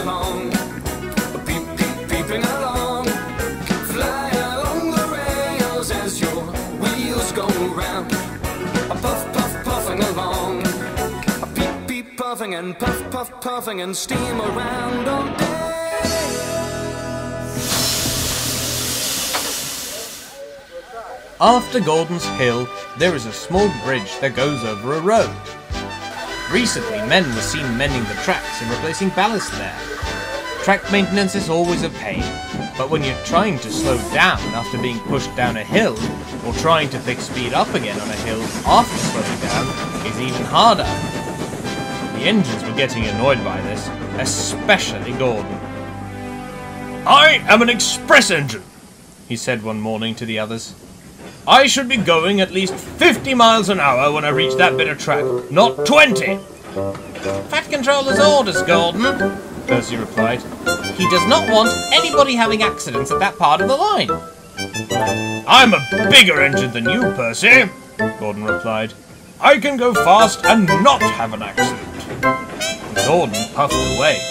along, peep, peep, peeping along. Fly along the rails as your wheels go round. Puff, puff, puffing along, peep, peep, puffing and puff, puff, puffing and steam around all day. After Gordon's Hill, there is a small bridge that goes over a road. Recently, men were seen mending the tracks and replacing ballast there. Track maintenance is always a pain, but when you're trying to slow down after being pushed down a hill, or trying to pick speed up again on a hill after slowing down, is even harder. The engines were getting annoyed by this, especially Gordon. "I am an express engine," he said one morning to the others. "I should be going at least 50 miles an hour when I reach that bit of track, not 20. "Fat Controller's orders, Gordon," Percy replied. "He does not want anybody having accidents at that part of the line." "I'm a bigger engine than you, Percy," Gordon replied. "I can go fast and not have an accident." Gordon puffed away.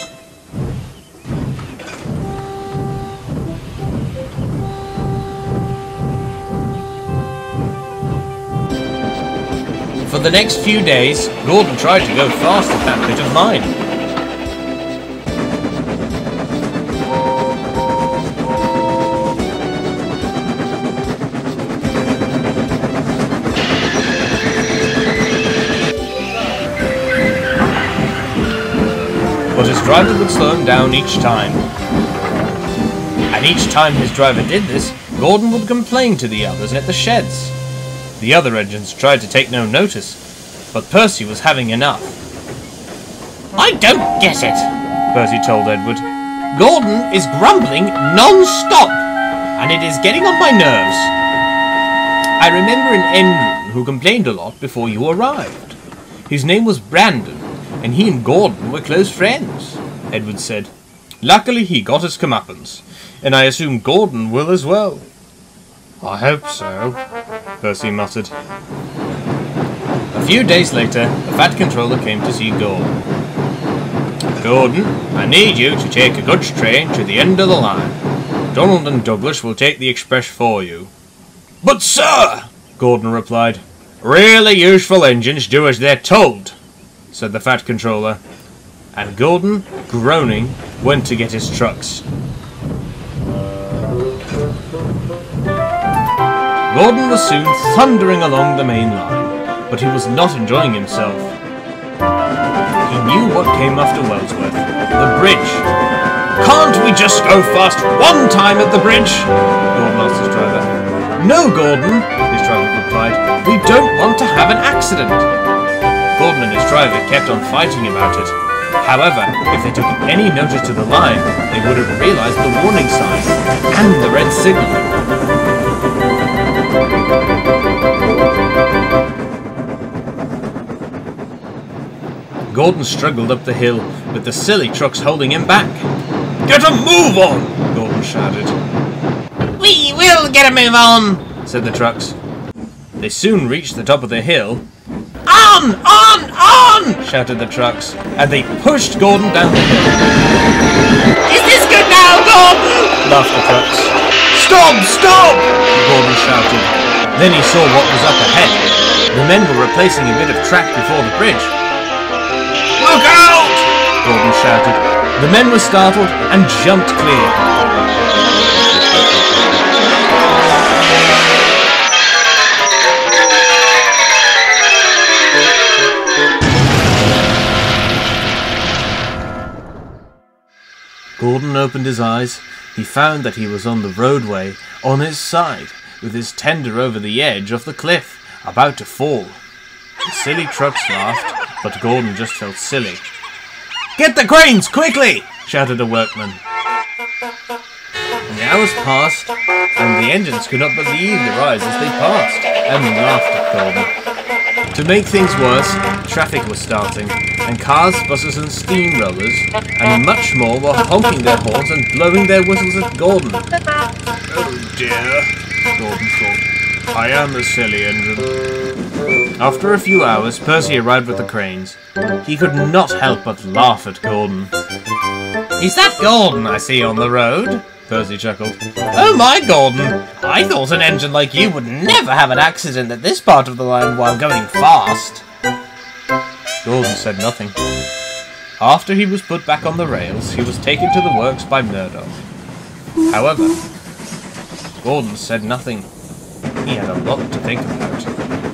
For the next few days, Gordon tried to go fast at that bit of line. But his driver would slow him down each time. And each time his driver did this, Gordon would complain to the others at the sheds. The other engines tried to take no notice, but Percy was having enough. "I don't get it," Percy told Edward. "Gordon is grumbling non-stop, and it is getting on my nerves. I remember an engine who complained a lot before you arrived. His name was Brandon, and he and Gordon were close friends," Edward said. "Luckily he got his comeuppance, and I assume Gordon will as well." "I hope so," Percy muttered. A few days later, the Fat Controller came to see Gordon. "Gordon, I need you to take a goods train to the end of the line. Donald and Douglas will take the express for you." "But sir," Gordon replied. "Really useful engines do as they're told," said the Fat Controller. And Gordon, groaning, went to get his trucks. Gordon was soon thundering along the main line, but he was not enjoying himself. He knew what came after Wellsworth, the bridge. "Can't we just go fast one time at the bridge?" Gordon asked his driver. "No, Gordon," his driver replied. "We don't want to have an accident." Gordon and his driver kept on fighting about it. However, if they took any notice to the line, they would have realized the warning sign and the red signal. Gordon struggled up the hill, with the silly trucks holding him back. "Get a move on!" Gordon shouted. "We will get a move on!" said the trucks. They soon reached the top of the hill. "On! On! On!" shouted the trucks, and they pushed Gordon down the hill. "Is this good now, Gordon?" laughed the trucks. "Stop! Stop!" Gordon shouted. Then he saw what was up ahead. The men were replacing a bit of track before the bridge. "Look out!" Gordon shouted. The men were startled and jumped clear. Gordon opened his eyes. He found that he was on the roadway, on his side, with his tender over the edge of the cliff, about to fall. The silly trucks laughed, but Gordon just felt silly. "Get the cranes, quickly!" shouted a workman. And the hours passed, and the engines could not believe their eyes as they passed, and laughed at Gordon. To make things worse, traffic was starting, and cars, buses and steamrollers, and much more were honking their horns and blowing their whistles at Gordon. "Oh dear," Gordon thought. I am a silly engine. After a few hours, Percy arrived with the cranes. He could not help but laugh at Gordon. Is that Gordon I see on the road? Percy chuckled. Oh my, Gordon! I thought an engine like you would never have an accident at this part of the line while going fast. Gordon said nothing. After he was put back on the rails, he was taken to the works by Murdoch. However, Gordon said nothing. He had a lot to think about.